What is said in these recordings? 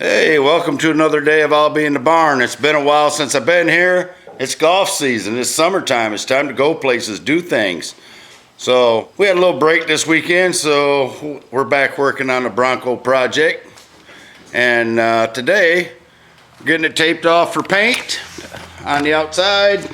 Hey, welcome to another day of I'll Be in the Barn. It's been a while since I've been here. It's golf season. It's summertime. It's time to go places, do things. So we had a little break this weekend, so we're back working on the Bronco project. And today, we're getting it taped off for paint on the outside,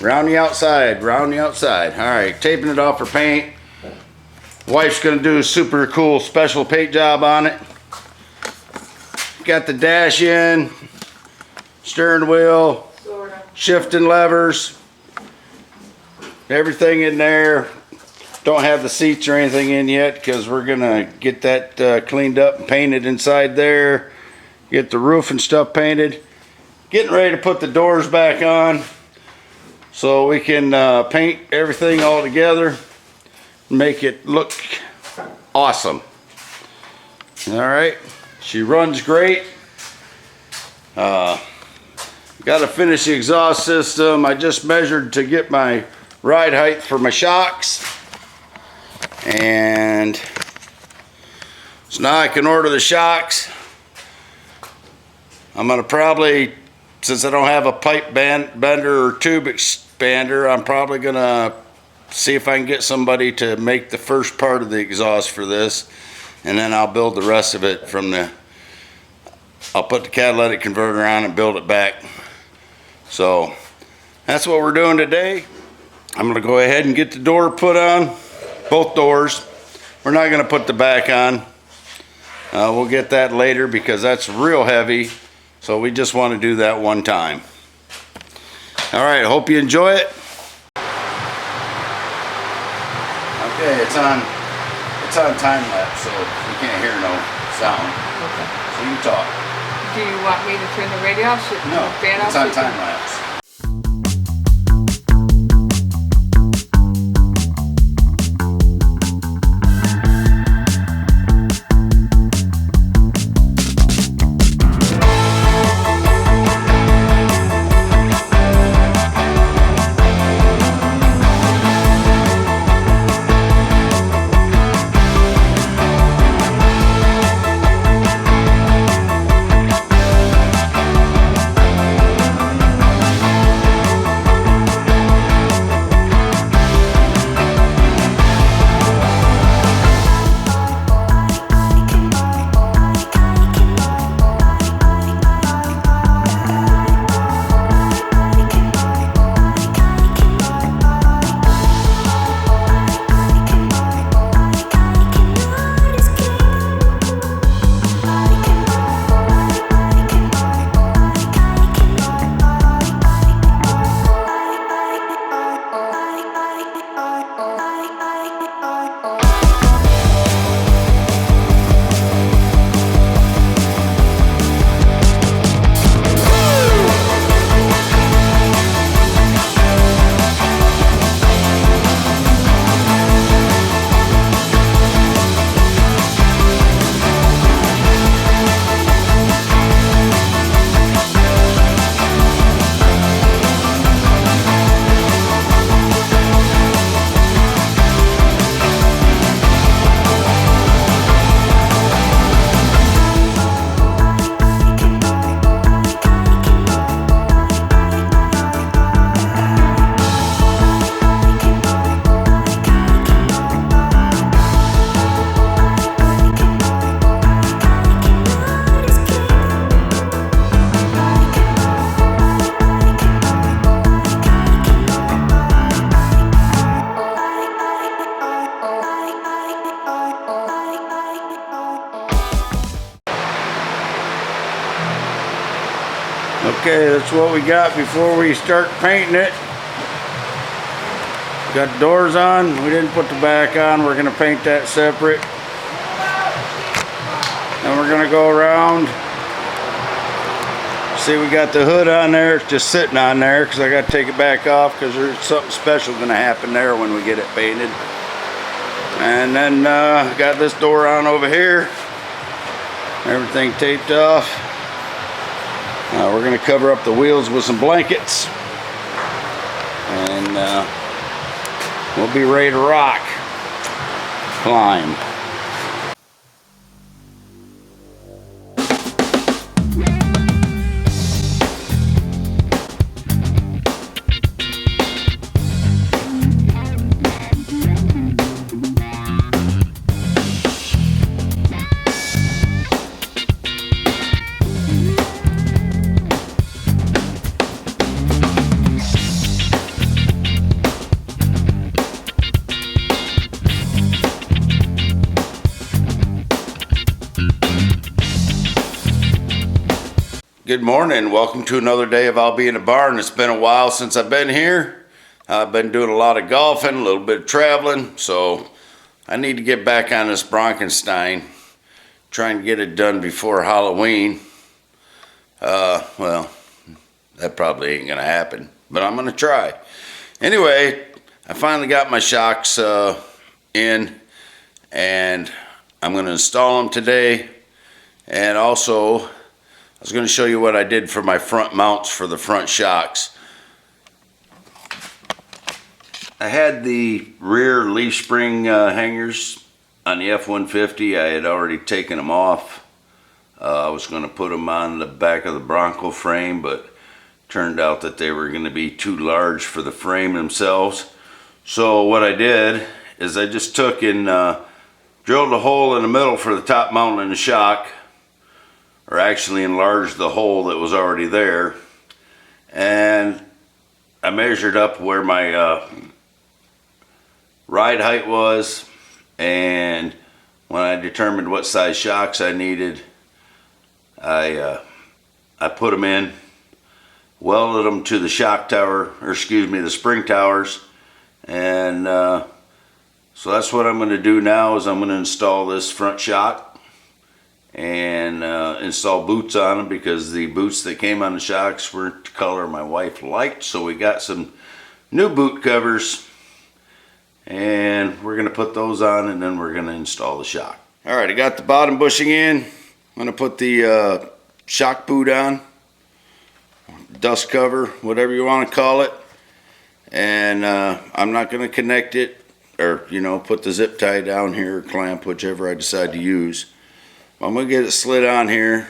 around the outside, around the outside. All right, taping it off for paint. Wife's gonna do a super cool special paint job on it. Got the dash in, steering wheel, shifting levers, everything in there. Don't have the seats or anything in yet because we're gonna get that cleaned up and painted inside there. Get the roof and stuff painted. Getting ready to put the doors back on so we can paint everything all together and make it look awesome. All right. She runs great. Got to finish the exhaust system. I just measured to get my ride height for my shocks. And so now I can order the shocks. I'm going to probably, since I don't have a pipe bender or tube expander, I'm probably going to see if I can get somebody to make the first part of the exhaust for this. And then I'll build the rest of it from I'll put the catalytic converter on and build it back. So that's what we're doing today. I'm gonna go ahead and get the door put on, both doors. We're not gonna put the back on. We'll get that later because that's real heavy. So we just wanna do that one time. All right, hope you enjoy it. Okay, it's on time lapse, so you can't hear no sound. Okay. So you can talk. Do you want me to turn the radio off? No, it's on time lapse. Okay, that's what we got before we start painting it. Got the doors on. We didn't put the back on. We're gonna paint that separate. And we're gonna go around. See, we got the hood on there. It's just sitting on there because I got to take it back off because there's something special gonna happen there when we get it painted. And then got this door on over here. Everything taped off. We're going to cover up the wheels with some blankets. And we'll be ready to rock. Climb. Good morning. Welcome to another day of I'll Be in the Barn. It's been a while since I've been here. I've been doing a lot of golfing, a little bit of traveling, so I need to get back on this Broncenstein. Trying to get it done before Halloween. Well, that probably ain't gonna happen, but I'm gonna try. Anyway, I finally got my shocks in, and I'm gonna install them today. And also, I was going to show you what I did for my front mounts for the front shocks. I had the rear leaf spring hangers on the F-150. I had already taken them off. I was going to put them on the back of the Bronco frame, but turned out that they were going to be too large for the frame themselves. So what I did is I just took and drilled a hole in the middle for the top mount in the shock, or actually enlarged the hole that was already there, and I measured up where my ride height was, and when I determined what size shocks I needed, I put them in, welded them to the shock tower, or excuse me, the spring towers, and so that's what I'm going to do now. Is I'm going to install this front shock and install boots on them, because the boots that came on the shocks weren't the color my wife liked. So we got some new boot covers, and we're going to put those on, and then we're going to install the shock. All right, I got the bottom bushing in. I'm going to put the shock boot on, dust cover, whatever you want to call it, and I'm not going to connect it, or put the zip tie down here, or clamp, whichever I decide to use. I'm going to get it slid on here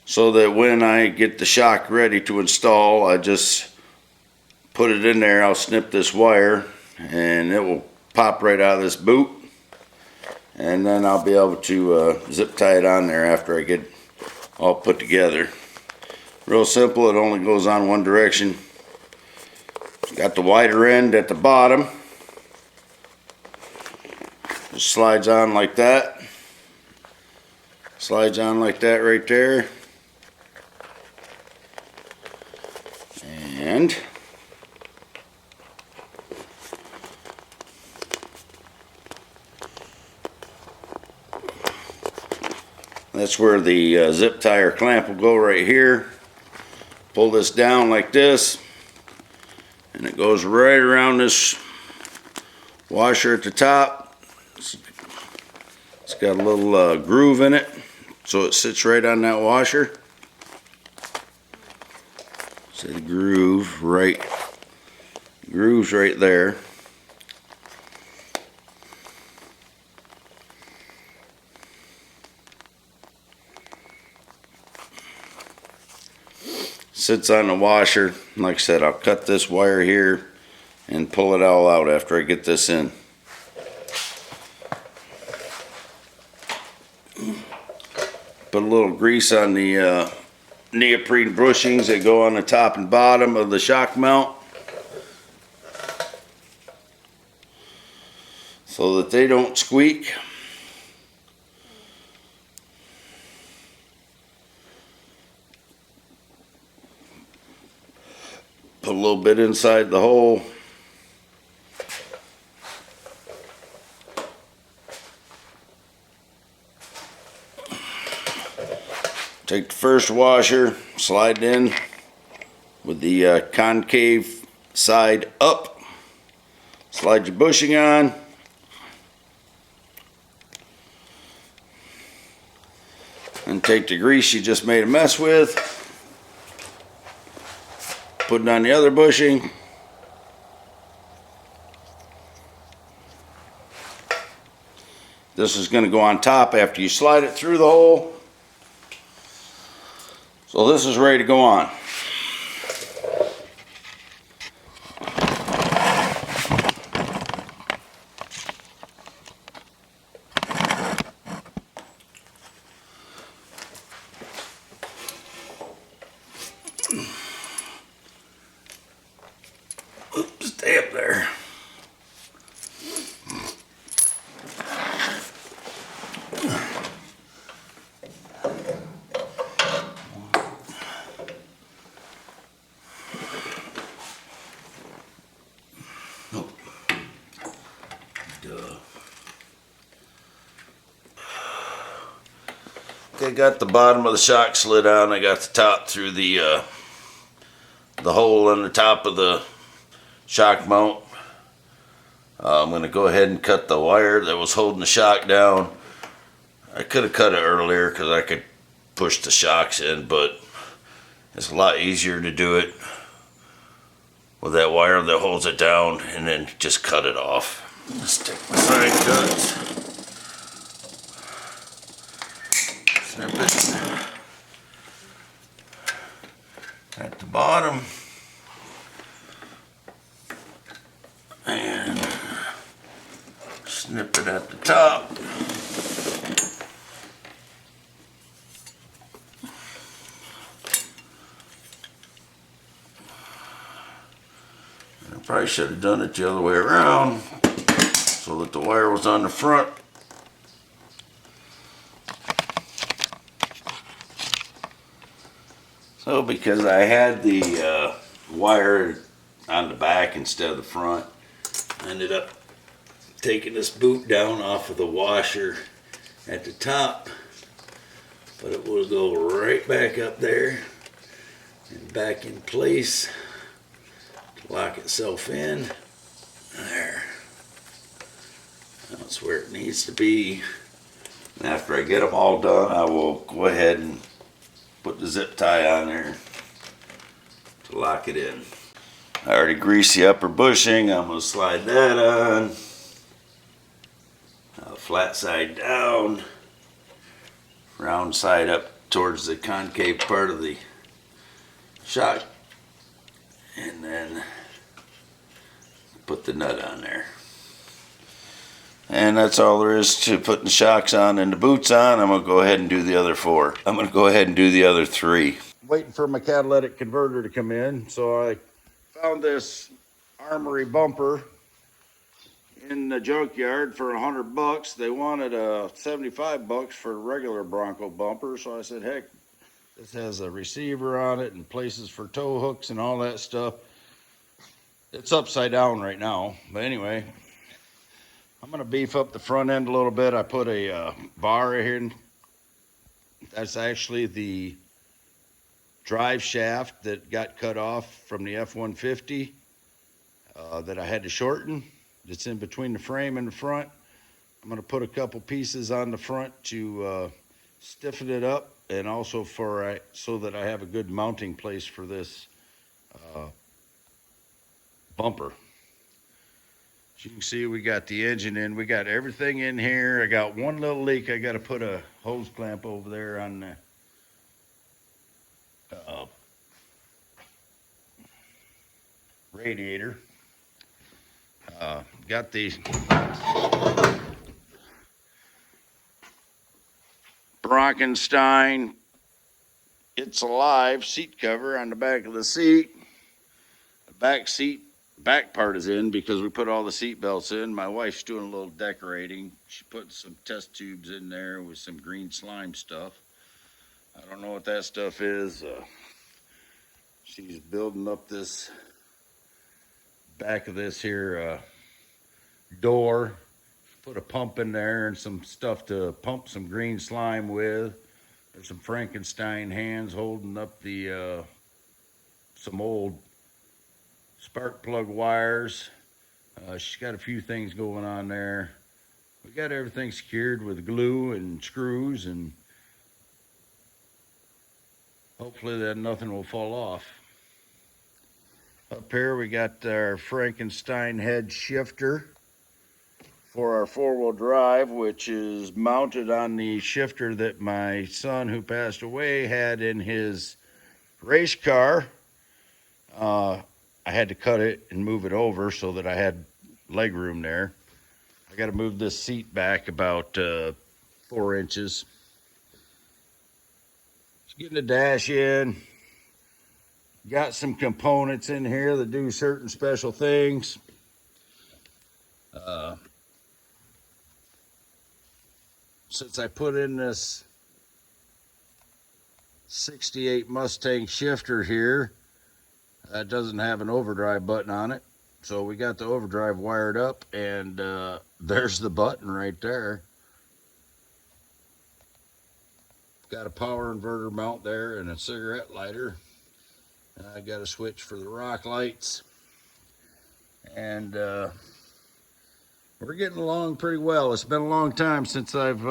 so that when I get the shock ready to install, I just put it in there. I'll snip this wire and it will pop right out of this boot, and then I'll be able to zip tie it on there after I get all put together. Real simple. It only goes on one direction. Got the wider end at the bottom. Just slides on like that. Slides on like that right there. And that's where the zip tie or clamp will go, right here. Pull this down like this, and it goes right around this washer at the top. It's got a little groove in it, so it sits right on that washer. So the grooves right there. Sits on the washer. Like I said, I'll cut this wire here and pull it all out after I get this in. Put a little grease on the neoprene bushings that go on the top and bottom of the shock mount, so that they don't squeak. Put a little bit inside the hole. Take the first washer, slide it in with the concave side up. Slide your bushing on. And take the grease you just made a mess with. Put it on the other bushing. This is going to go on top after you slide it through the hole. So this is ready to go on. Oops, stay up there. I got the bottom of the shock slid on. I got the top through the hole in the top of the shock mount. I'm going to go ahead and cut the wire that was holding the shock down. I could have cut it earlier because I could push the shocks in, but it's a lot easier to do it with that wire that holds it down and then just cut it off. Let's take my side cuts. Snip it at the bottom. And snip it at the top. I probably should have done it the other way around so that the wire was on the front. So because I had the wire on the back instead of the front, I ended up taking this boot down off of the washer at the top, but it will go right back up there and back in place to lock itself in. There. That's where it needs to be. And after I get them all done, I will go ahead and put the zip tie on there to lock it in. I already greased the upper bushing. I'm going to slide that on. Flat side down. Round side up towards the concave part of the shock. And then put the nut on there. And that's all there is to putting the shocks on and the boots on. I'm going to go ahead and do the other 4. I'm going to go ahead and do the other 3. Waiting for my catalytic converter to come in. So I found this Armory bumper in the junkyard for $100. They wanted $75 for a regular Bronco bumper. So I said, heck, this has a receiver on it and places for tow hooks and all that stuff. It's upside down right now. But anyway, I'm going to beef up the front end a little bit. I put a bar right here. That's actually the drive shaft that got cut off from the F-150 that I had to shorten. It's in between the frame and the front. I'm going to put a couple pieces on the front to stiffen it up, and also so that I have a good mounting place for this bumper. As you can see, we got the engine in. We got everything in here. I got one little leak. I got to put a hose clamp over there on the radiator. Got the Broncenstein It's Alive seat cover on the back of the seat. The back part is in because we put all the seat belts in. My wife's doing a little decorating. She put some test tubes in there with some green slime stuff. I don't know what that stuff is. She's building up this back of this here door. Put a pump in there and some stuff to pump some green slime with. There's some Frankenstein hands holding up the some old spark plug wires. She's got a few things going on there. We got everything secured with glue and screws, and hopefully that nothing will fall off. Up here we got our Frankenstein head shifter for our four-wheel drive, which is mounted on the shifter that my son, who passed away, had in his race car. I had to cut it and move it over so that I had leg room there. I got to move this seat back about 4 inches. Just getting the dash in. Got some components in here that do certain special things. Since I put in this 68 Mustang shifter here, it doesn't have an overdrive button on it. So we got the overdrive wired up, and there's the button right there. got a power inverter mount there and a cigarette lighter. And I got a switch for the rock lights. And we're getting along pretty well. It's been a long time since I've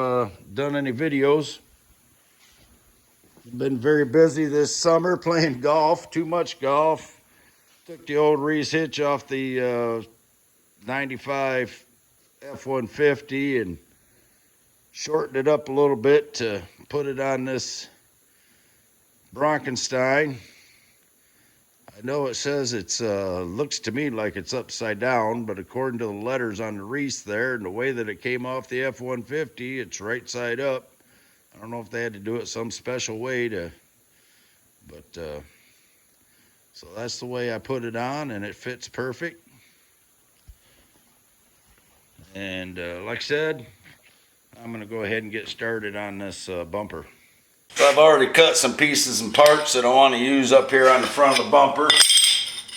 done any videos. Been very busy this summer playing golf, too much golf. Took the old Reese hitch off the 95 F-150 and shortened it up a little bit to put it on this Broncenstein. I know it says it's looks to me like it's upside down, but according to the letters on the Reese there and the way that it came off the F-150, it's right side up. I don't know if they had to do it some special way but so that's the way I put it on, and it fits perfect. And like I said, I'm gonna go ahead and get started on this bumper. So I've already cut some pieces and parts that I want to use up here on the front of the bumper.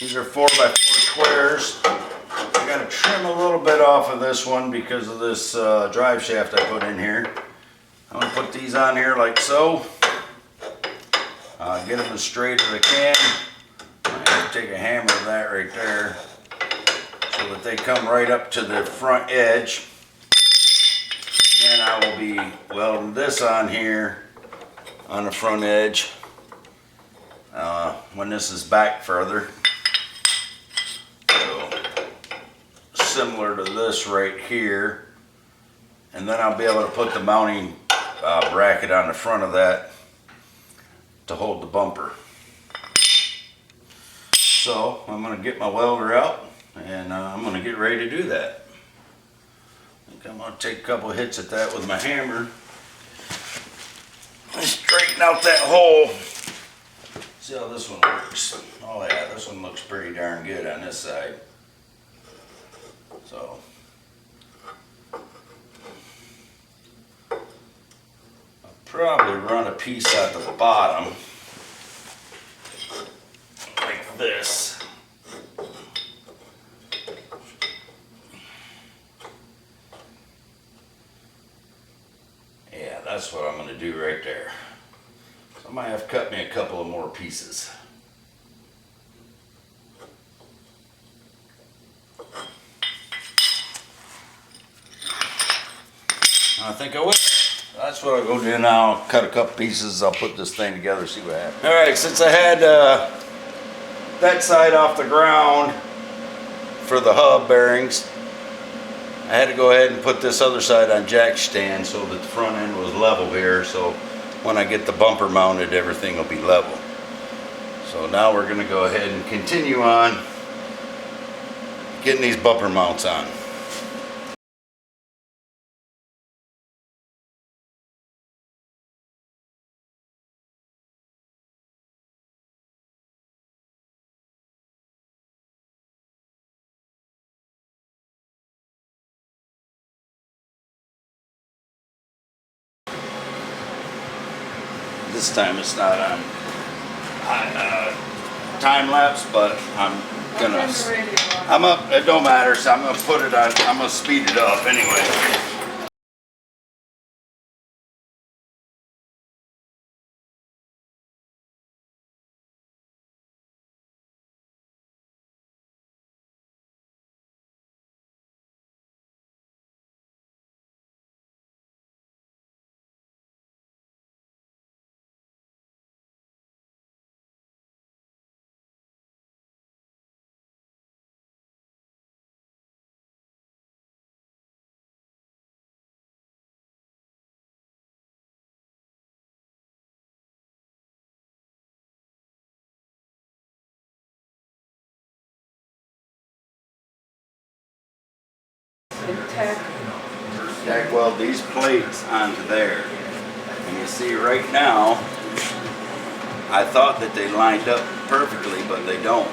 These are 4x4 squares. I got to trim a little bit off of this one because of this drive shaft I put in here. I'm going to put these on here like so. Get them as straight as I can. I have to take a hammer to that right there so that they come right up to the front edge. Then I will be welding this on here on the front edge when this is back further. So, similar to this right here. And then I'll be able to put the mounting bracket on the front of that to hold the bumper. So I'm going to get my welder out and I'm going to get ready to do that. I think I'm going to take a couple hits at that with my hammer. Straighten out that hole. See how this one works. Oh yeah, this one looks pretty darn good on this side. So I'll probably run a piece at the bottom like this. Yeah, that's what I'm going to do right there. So I might have to cut me a couple of more pieces. I think I will. That's what I'll go do now. I'll cut a couple pieces. I'll put this thing together, see what happens. All right, since I had that side off the ground for the hub bearings, I had to go ahead and put this other side on jack stand so that the front end was level here. So when I get the bumper mounted, everything will be level. So now we're going to go ahead and continue on getting these bumper mounts on. This time it's not on time lapse, but I'm gonna. It don't matter. So I'm gonna put it on. I'm gonna speed it up anyway. Tack weld these plates onto there. And you see right now, I thought that they lined up perfectly, but they don't.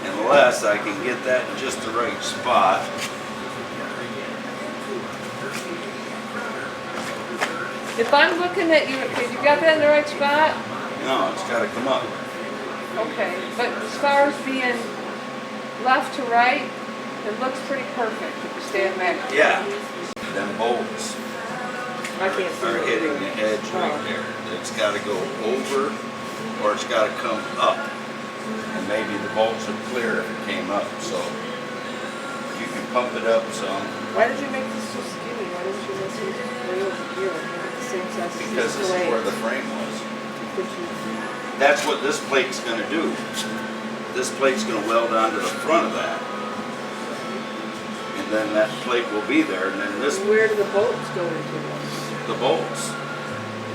Unless I can get that in just the right spot. If I'm looking at you, you got that in the right spot? No, it's got to come up. Okay, but as far as being left to right, it looks pretty perfect if you stand back. Yeah, them bolts I can't see are it. hitting the edge right Oh. there. It's got to go over, or it's got to come up. And maybe the bolts would clear if it came up. So you can pump it up some. Why did you make this so skinny? Why didn't you make this way over here? Make it the same size as Because this is where the frame was. Could you? That's what this plate's going to do. This plate's going to weld onto the front of that. And then that plate will be there. And then this, Where do the bolts go into? the bolts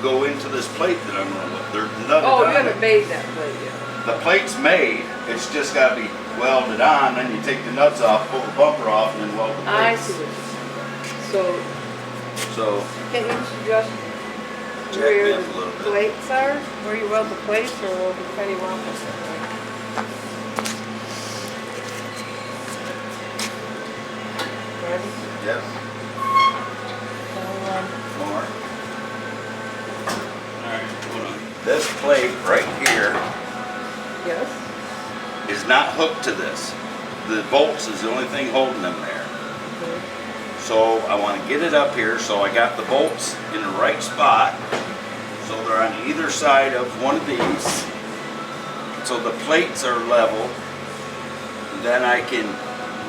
go into this plate that I'm going to put. They're nutted Oh, on you haven't it. made that plate yet. The plate's made. It's just got to be welded on. Then you take the nuts off, pull the bumper off, and then weld the I plates. see what you're saying. So, So can you suggest Jack where me up a the little bit. plates are? Where you weld the plates, or will the penny wampus? Ready? Yep. So, More. Alright, hold on. This plate right here yes. is not hooked to this. The bolts is the only thing holding them there. Okay. So I want to get it up here, so I got the bolts in the right spot. So they're on either side of one of these. So the plates are level. Then I can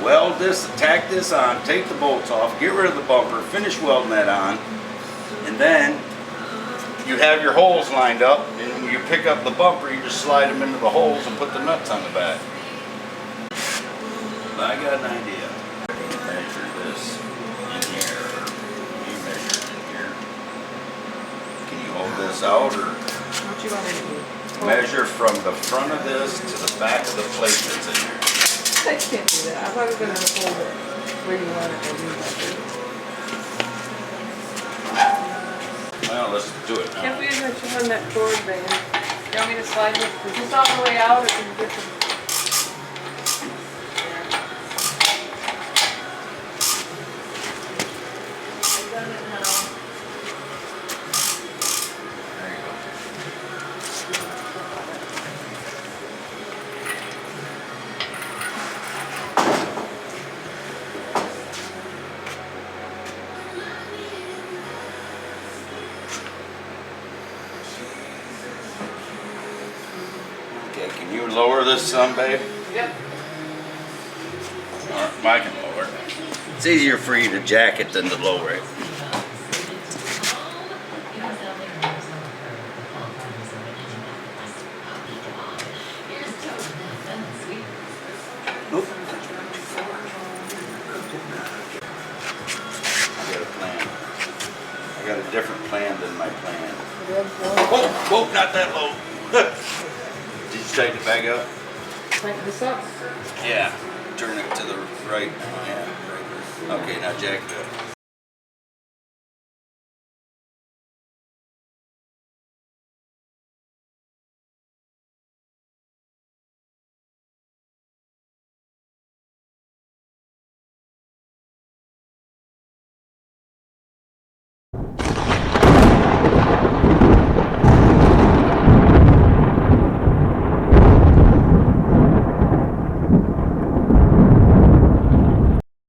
weld this, tack this on, take the bolts off, get rid of the bumper, finish welding that on, and then you have your holes lined up, and when you pick up the bumper, you just slide them into the holes and put the nuts on the back. I got an idea. Measure this in here. You measure it in here. Can you hold this out, or What you want me to do? measure from the front of this to the back of the plate that's in there? I can't do that. I thought you were going to hold it where you want it to be. Well, let's do it now. Can't we even run that cord thing? You want me to slide it? Is this all the way out, or can you get the... I've done it now. There you go. Okay, can you lower this some, babe? Yep. Or I can lower it. It's easier for you to jack it than to lower it. Nope. I got a plan. I got a different plan than my plan. Whoa, whoa, not that low. Did you tighten it back up? Tighten this up. Yeah. Turn it to the right. Yeah. Right. Okay, now jack it up.